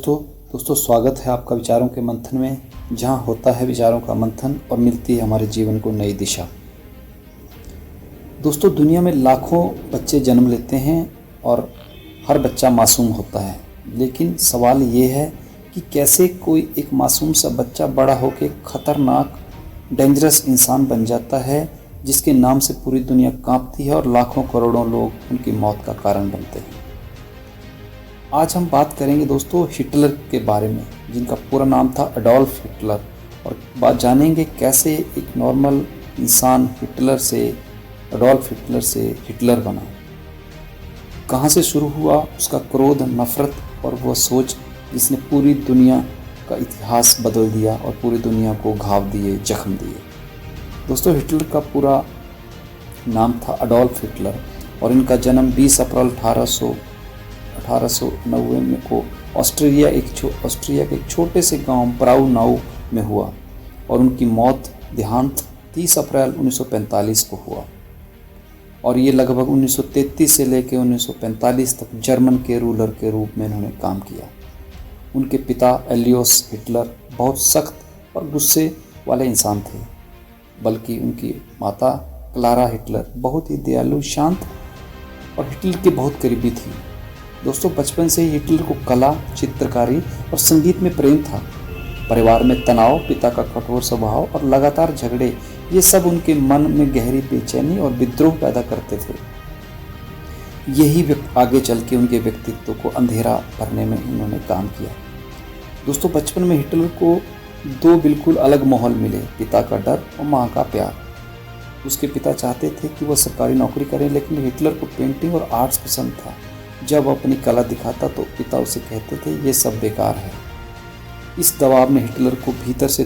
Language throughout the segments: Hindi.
दोस्तों स्वागत है आपका विचारों के मंथन में, जहां होता है विचारों का मंथन और मिलती है हमारे जीवन को नई दिशा। दोस्तों, दुनिया में लाखों बच्चे जन्म लेते हैं और हर बच्चा मासूम होता है, लेकिन सवाल ये है कि कैसे कोई एक मासूम सा बच्चा बड़ा होकर खतरनाक डेंजरस इंसान बन जाता है, जिसके नाम से पूरी दुनिया कांपती है और लाखों करोड़ों लोग उनकी मौत का कारण बनते हैं। आज हम बात करेंगे दोस्तों हिटलर के बारे में, जिनका पूरा नाम था एडोल्फ हिटलर, और बात जानेंगे कैसे एक नॉर्मल इंसान एडोल्फ हिटलर से हिटलर बना, कहाँ से शुरू हुआ उसका क्रोध, नफरत और वह सोच जिसने पूरी दुनिया का इतिहास बदल दिया और पूरी दुनिया को घाव दिए, जख्म दिए। दोस्तों, हिटलर का पूरा नाम था एडोल्फ हिटलर और इनका जन्म 20 अप्रैल 1890 में को ऑस्ट्रिया के एक छोटे से गांव ब्राउनाउ में हुआ और उनकी देहांत 30 अप्रैल 1945 को हुआ। और ये लगभग 1933 से लेकर 1945 तक जर्मन के रूलर के रूप में इन्होंने काम किया। उनके पिता एलियोस हिटलर बहुत सख्त और गुस्से वाले इंसान थे, बल्कि उनकी माता क्लारा हिटलर बहुत ही दयालु, शांत और हिटलर के बहुत करीबी थी। दोस्तों, बचपन से ही हिटलर को कला, चित्रकारी और संगीत में प्रेम था। परिवार में तनाव, पिता का कठोर स्वभाव और लगातार झगड़े, ये सब उनके मन में गहरी बेचैनी और विद्रोह पैदा करते थे। यही आगे चल के उनके व्यक्तित्व को अंधेरा भरने में उन्होंने काम किया। दोस्तों, बचपन में हिटलर को दो बिल्कुल अलग माहौल मिले, पिता का डर और माँ का प्यार। उसके पिता चाहते थे कि वह सरकारी नौकरी करे, लेकिन हिटलर को पेंटिंग और आर्ट्स पसंद था। जब अपनी कला दिखाता तो पिता उसे कहते थे ये सब बेकार है। इस दबाव ने हिटलर को भीतर से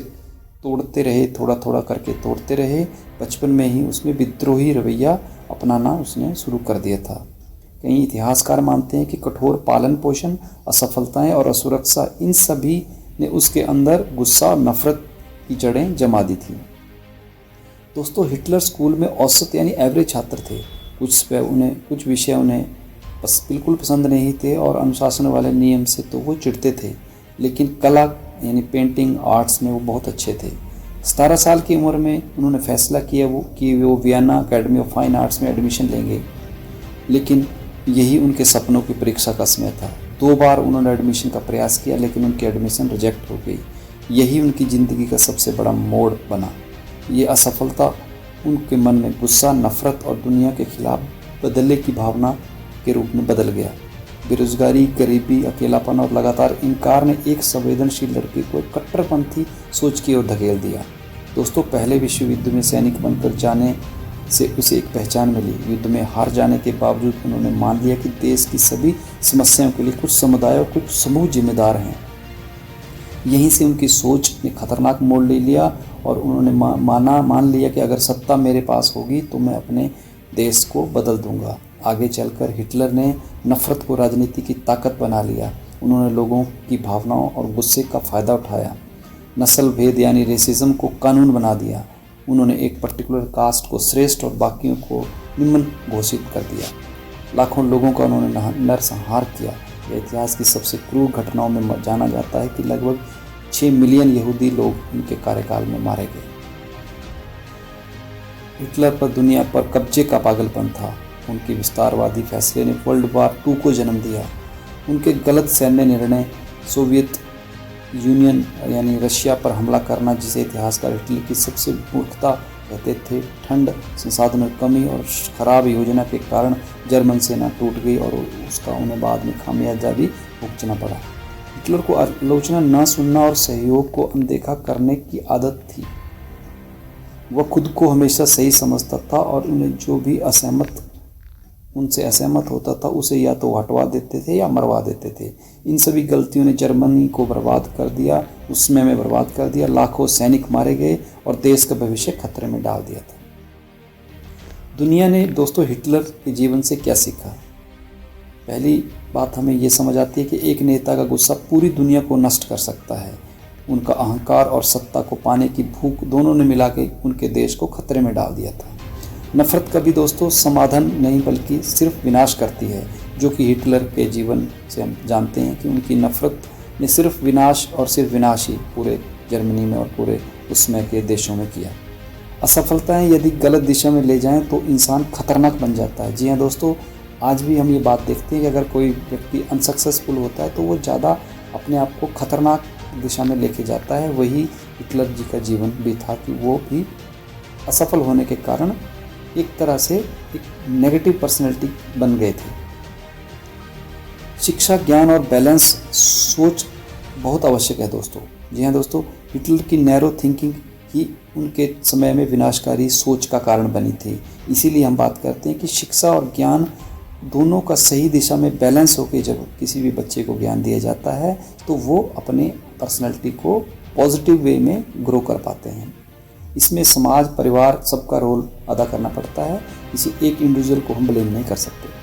थोड़ा थोड़ा करके तोड़ते रहे। बचपन में ही उसमें विद्रोही रवैया अपनाना उसने शुरू कर दिया था। कई इतिहासकार मानते हैं कि कठोर पालन पोषण, असफलताएं और असुरक्षा, इन सभी ने उसके अंदर गुस्सा और नफरत की जड़ें जमा दी थी। दोस्तों, हिटलर स्कूल में औसत यानी एवरेज छात्र थे। कुछ विषय उन्हें बिल्कुल पसंद नहीं थे और अनुशासन वाले नियम से तो वो चिढ़ते थे, लेकिन कला यानी पेंटिंग, आर्ट्स में वो बहुत अच्छे थे। 17 साल की उम्र में उन्होंने फैसला किया कि वो Vienna academy of fine arts में एडमिशन लेंगे, लेकिन यही उनके सपनों की परीक्षा का समय था। 2 बार उन्होंने एडमिशन का प्रयास किया, लेकिन उनकी एडमिशन रिजेक्ट हो गई। यही उनकी ज़िंदगी का सबसे बड़ा मोड़ बना। ये असफलता उनके मन में गुस्सा, नफरत और दुनिया के खिलाफ बदलने की भावना के रूप में बदल गया। बेरोजगारी, गरीबी, अकेलापन और लगातार इनकार ने एक संवेदनशील लड़के को एक कट्टरपंथी सोच की ओर धकेल दिया। दोस्तों, पहले विश्व युद्ध में सैनिक बनकर जाने से उसे एक पहचान मिली। युद्ध में हार जाने के बावजूद उन्होंने मान लिया कि देश की सभी समस्याओं के लिए कुछ समुदाय और कुछ समूह जिम्मेदार हैं। यहीं से उनकी सोच ने खतरनाक मोड़ ले लिया और उन्होंने मान लिया कि अगर सत्ता मेरे पास होगी तो मैं अपने देश को बदल दूंगा। आगे चलकर हिटलर ने नफरत को राजनीति की ताकत बना लिया। उन्होंने लोगों की भावनाओं और गुस्से का फ़ायदा उठाया। नस्ल भेद यानी रेसिज्म को कानून बना दिया। उन्होंने एक पर्टिकुलर कास्ट को श्रेष्ठ और बाकियों को निम्न घोषित कर दिया। लाखों लोगों का उन्होंने नरसंहार किया। यह इतिहास की सबसे क्रूर घटनाओं में जाना जाता है कि लगभग 6 मिलियन यहूदी लोग उनके कार्यकाल में मारे गए। हिटलर पर दुनिया पर कब्जे का पागलपन था। उनके विस्तारवादी फैसले ने वर्ल्ड वार 2 को जन्म दिया। उनके गलत सैन्य निर्णय, सोवियत यूनियन यानी रशिया पर हमला करना, जिसे इतिहासकार हिटलर की सबसे मूर्खता कहते थे, ठंड, संसाधनों की कमी और खराब योजना के कारण जर्मन सेना टूट गई और उसका उन्हें बाद में खामियाजा भी भुगतना पड़ा। हिटलर को आलोचना न सुनना और सहयोग को अनदेखा करने की आदत थी। वह खुद को हमेशा सही समझता था और उन्हें जो भी उनसे असहमत होता था उसे या तो हटवा देते थे या मरवा देते थे। इन सभी गलतियों ने जर्मनी को बर्बाद कर दिया, उस समय में बर्बाद कर दिया। लाखों सैनिक मारे गए और देश का भविष्य खतरे में डाल दिया था। दुनिया ने दोस्तों हिटलर के जीवन से क्या सीखा? पहली बात हमें ये समझ आती है कि एक नेता का गुस्सा पूरी दुनिया को नष्ट कर सकता है। उनका अहंकार और सत्ता को पाने की भूख दोनों ने मिला के उनके देश को खतरे में डाल दिया था। नफरत कभी दोस्तों समाधान नहीं बल्कि सिर्फ विनाश करती है, जो कि हिटलर के जीवन से हम जानते हैं कि उनकी नफरत ने सिर्फ विनाश और सिर्फ विनाश ही पूरे जर्मनी में और पूरे उसमें के देशों में किया। असफलताएं यदि गलत दिशा में ले जाएं तो इंसान खतरनाक बन जाता है। जी हाँ दोस्तों, आज भी हम ये बात देखते हैं कि अगर कोई व्यक्ति अनसक्सेसफुल होता है तो वो ज़्यादा अपने आप को खतरनाक दिशा में लेके जाता है। वही हिटलर जी का जीवन भी था कि वो भी असफल होने के कारण एक तरह से एक नेगेटिव पर्सनैलिटी बन गए थे। शिक्षा, ज्ञान और बैलेंस सोच बहुत आवश्यक है दोस्तों। जी हाँ दोस्तों, हिटलर की नैरो थिंकिंग ही उनके समय में विनाशकारी सोच का कारण बनी थी। इसीलिए हम बात करते हैं कि शिक्षा और ज्ञान दोनों का सही दिशा में बैलेंस होकर जब किसी भी बच्चे को ज्ञान दिया जाता है तो वो अपने पर्सनैलिटी को पॉजिटिव वे में ग्रो कर पाते हैं। इसमें समाज, परिवार सबका रोल अदा करना पड़ता है। किसी एक इंडिविजुअल को हम ब्लेम नहीं कर सकते।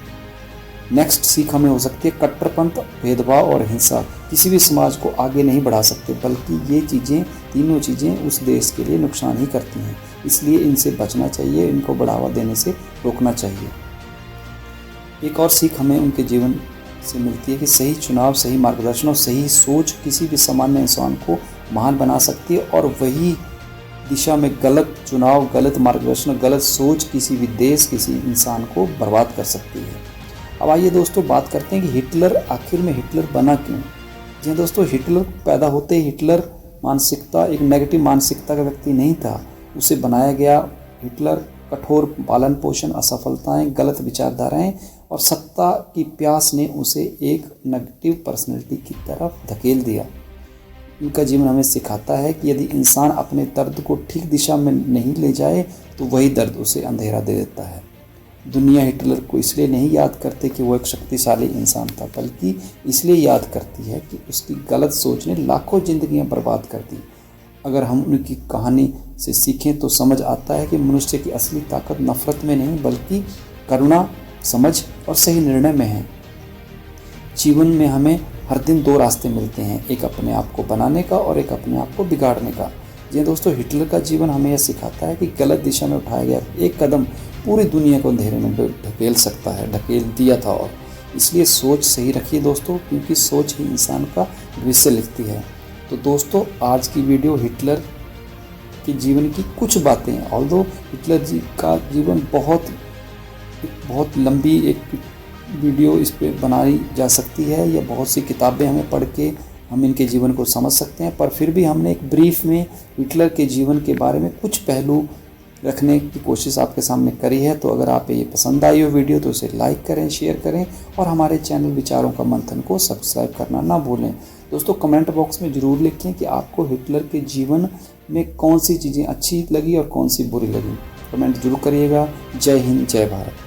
नेक्स्ट सीख हमें हो सकती है कट्टरपंथ, भेदभाव और हिंसा किसी भी समाज को आगे नहीं बढ़ा सकते, बल्कि ये चीज़ें, तीनों चीज़ें उस देश के लिए नुकसान ही करती हैं। इसलिए इनसे बचना चाहिए, इनको बढ़ावा देने से रोकना चाहिए। एक और सीख हमें उनके जीवन से मिलती है कि सही चुनाव, सही मार्गदर्शन और सही सोच किसी भी सामान्य इंसान को महान बना सकती है, और वही दिशा में गलत चुनाव, गलत मार्गदर्शन, गलत सोच किसी भी देश, किसी इंसान को बर्बाद कर सकती है। अब आइए दोस्तों बात करते हैं कि हिटलर आखिर में हिटलर बना क्यों। जी दोस्तों, हिटलर पैदा होते ही हिटलर मानसिकता, एक नेगेटिव मानसिकता का व्यक्ति नहीं था। उसे बनाया गया हिटलर कठोर पालन पोषण, असफलताएं, गलत विचारधाराएं और सत्ता की प्यास ने उसे एक नेगेटिव पर्सनैलिटी की तरफ धकेल दिया। उनका जीवन हमें सिखाता है कि यदि इंसान अपने दर्द को ठीक दिशा में नहीं ले जाए तो वही दर्द उसे अंधेरा दे देता है। दुनिया हिटलर को इसलिए नहीं याद करते कि वो एक शक्तिशाली इंसान था, बल्कि इसलिए याद करती है कि उसकी गलत सोच ने लाखों जिंदगियां बर्बाद कर दी। अगर हम उनकी कहानी से सीखें तो समझ आता है कि मनुष्य की असली ताकत नफरत में नहीं, बल्कि करुणा, समझ और सही निर्णय में है। जीवन में हमें हर दिन दो रास्ते मिलते हैं, एक अपने आप को बनाने का और एक अपने आप को बिगाड़ने का। जी दोस्तों, हिटलर का जीवन हमें यह सिखाता है कि गलत दिशा में उठाया गया एक कदम पूरी दुनिया को अंधेरे में ढकेल सकता है, ढकेल दिया था। और इसलिए सोच सही रखिए दोस्तों, क्योंकि सोच ही इंसान का भविष्य लिखती है। तो दोस्तों, आज की वीडियो हिटलर के जीवन की कुछ बातें, ऑल्दो हिटलर जी का जीवन बहुत लंबी एक वीडियो इस पे बनाई जा सकती है, या बहुत सी किताबें हमें पढ़ के हम इनके जीवन को समझ सकते हैं, पर फिर भी हमने एक ब्रीफ में हिटलर के जीवन के बारे में कुछ पहलू रखने की कोशिश आपके सामने करी है। तो अगर आप ये पसंद आई हो वीडियो तो इसे लाइक करें, शेयर करें और हमारे चैनल विचारों का मंथन को सब्सक्राइब करना ना भूलें। दोस्तों, कमेंट बॉक्स में ज़रूर लिखें कि आपको हिटलर के जीवन में कौन सी चीज़ें अच्छी लगी और कौन सी बुरी लगी। कमेंट जरूर करिएगा। जय हिंद, जय भारत।